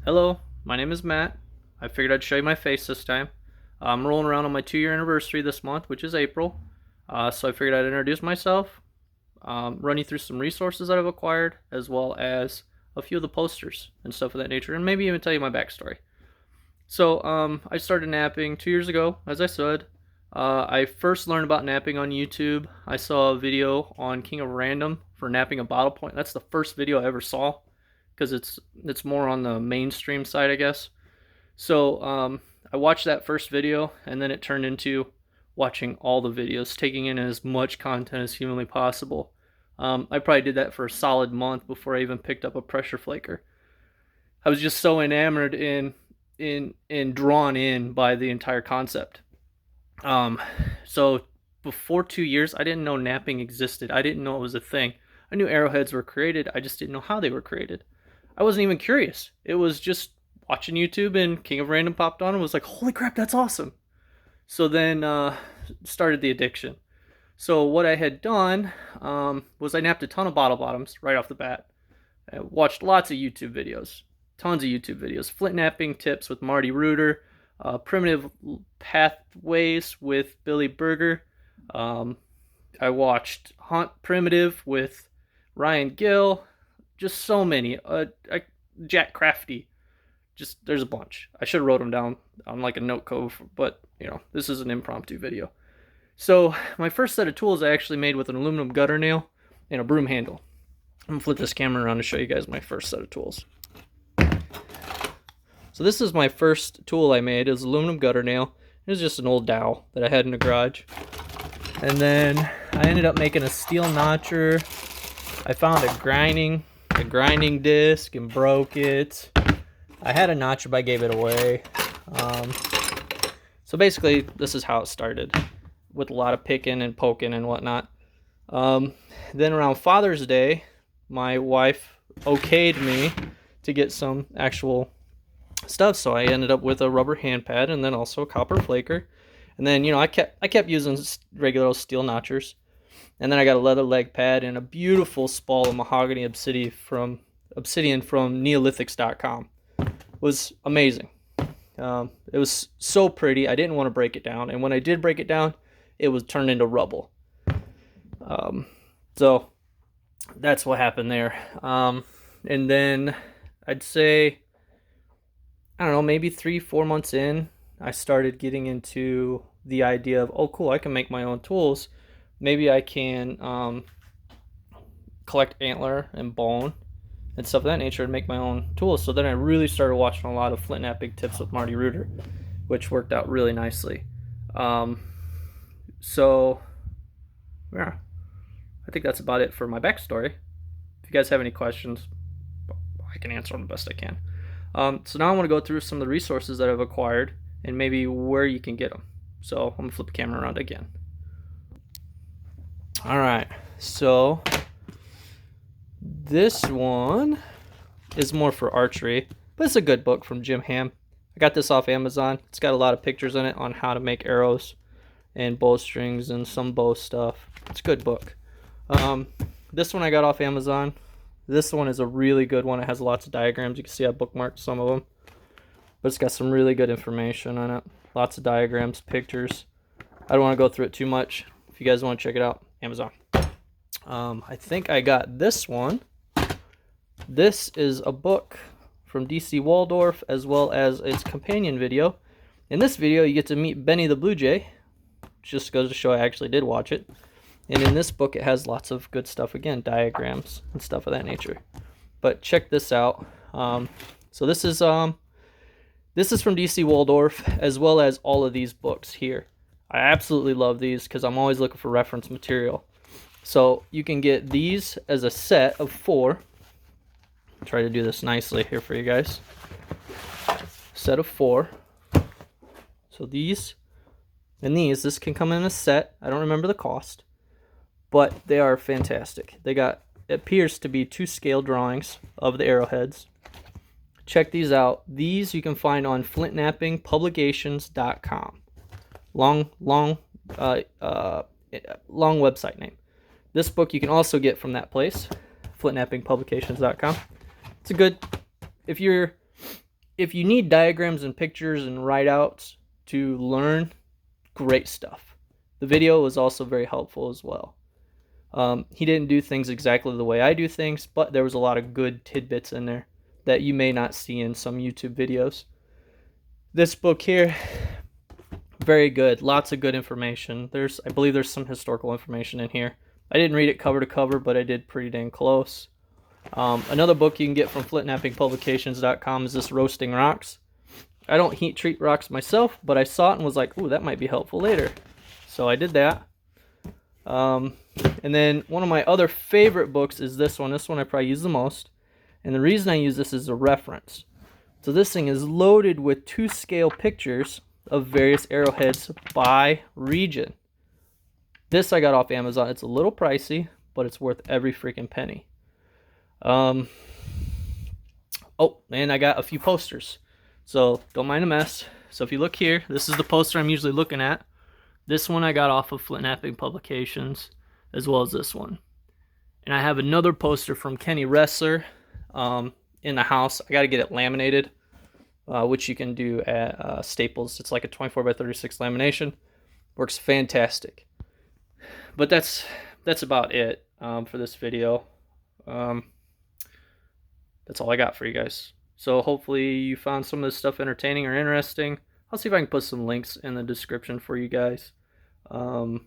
Hello, my name is Matt. I figured I'd show you my face this time. I'm rolling around on my 2-year anniversary this month, which is April. So I figured I'd introduce myself, run you through some resources that I've acquired, as well as a few of the posters and stuff of that nature, and maybe even tell you my backstory. So I started napping 2 years ago, as I said. I first learned about napping on YouTube. I saw a video on King of Random for napping a bottle point. That's the first video I ever saw because it's more on the mainstream side, I guess. So I watched that first video, and then it turned into watching all the videos, taking in as much content as humanly possible. I probably did that for a solid month before I even picked up a pressure flaker. I was just so enamored in drawn in by the entire concept. So before 2 years, I didn't know napping existed. I didn't know it was a thing. I knew arrowheads were created. I just didn't know how they were created. I wasn't even curious. It was just watching YouTube, and King of Random popped on and was like, holy crap, that's awesome. So then started the addiction. So what I had done was I napped a ton of bottle bottoms right off the bat. I watched lots of YouTube videos, tons of YouTube videos. Flint napping tips with Marty Reuter, primitive pathways with Billy Berger. I watched Hunt Primitive with Ryan Gill. Just so many. Jack Crafty. Just there's a bunch. I should have wrote them down on like a note cove, but this is an impromptu video. So my first set of tools I actually made with an aluminum gutter nail and a broom handle. I'm gonna flip this camera around to show you guys my first set of tools. So this is my first tool I made. It was aluminum gutter nail. It was just an old dowel that I had in the garage. And then I ended up making a steel notcher. I found a grinding disc and broke it. I had a notcher, but I gave it away. So basically, this is how it started, with a lot of picking and poking and whatnot. Then around Father's Day, my wife okayed me to get some actual stuff, so I ended up with a rubber hand pad and then also a copper flaker. And then I kept using regular steel notchers. And then I got a leather leg pad and a beautiful spall of mahogany obsidian from Neolithics.com. It was amazing. It was so pretty. I didn't want to break it down, and when I did break it down, it was turned into rubble. So that's what happened there. And then I'd say, I don't know, maybe 3-4 months in, I started getting into the idea of, oh cool, I can make my own tools. Maybe I can collect antler and bone and stuff of that nature and make my own tools. So then I really started watching a lot of flint napping tips with Marty Reuter, which worked out really nicely. So yeah, I think that's about it for my backstory. If you guys have any questions, I can answer them the best I can. So now I want to go through some of the resources that I've acquired and maybe where you can get them. So I'm gonna flip the camera around again. All right, so this one is more for archery, but it's a good book from Jim Ham. I got this off Amazon. It's got a lot of pictures in it on how to make arrows and bowstrings and some bow stuff. It's a good book. This one I got off Amazon. This one is a really good one. It has lots of diagrams. You can see I bookmarked some of them, but it's got some really good information on it. Lots of diagrams, pictures. I don't want to go through it too much. If you guys want to check it out, Amazon. I think I got this one. This is a book from DC Waldorf, as well as its companion video. In this video, you get to meet Benny the Blue Jay, which just goes to show I actually did watch it. And in this book, it has lots of good stuff, again, diagrams and stuff of that nature. But check this out. So this is from DC Waldorf, as well as all of these books here. I absolutely love these because I'm always looking for reference material. So you can get these as a set of 4. I'll try to do this nicely here for you guys. Set of 4. So these and these, this can come in a set. I don't remember the cost, but they are fantastic. They got, it appears to be 2 scale drawings of the arrowheads. Check these out. These you can find on flintnappingpublications.com. Long website name. This book you can also get from that place, flintnappingpublications.com. It's a good, if you're if you need diagrams and pictures and write-outs to learn, great stuff. The video was also very helpful as well. He didn't do things exactly the way I do things, but there was a lot of good tidbits in there that you may not see in some YouTube videos. This book here, very good. Lots of good information. I believe there's some historical information in here. I didn't read it cover to cover, but I did pretty dang close. Another book you can get from flintnappingpublications.com is this Roasting Rocks. I don't heat treat rocks myself, but I saw it and was like, ooh, that might be helpful later. So I did that. And then one of my other favorite books is this one. This one I probably use the most. And the reason I use this is a reference. So this thing is loaded with 2-scale pictures of various arrowheads by region. This I got off Amazon. It's a little pricey, but it's worth every freaking penny. Oh, and I got a few posters. So don't mind a mess. So if you look here, this is the poster I'm usually looking at. This one I got off of Flint Napping Publications, as well as this one. And I have another poster from Kenny Ressler in the house. I got to get it laminated, which you can do at Staples. It's like a 24x36 lamination. Works fantastic. But that's about it for this video. That's all I got for you guys. So hopefully you found some of this stuff entertaining or interesting. I'll see if I can put some links in the description for you guys. But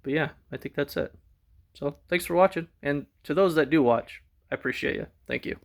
yeah, I think that's it. So thanks for watching. And to those that do watch, I appreciate you. Thank you.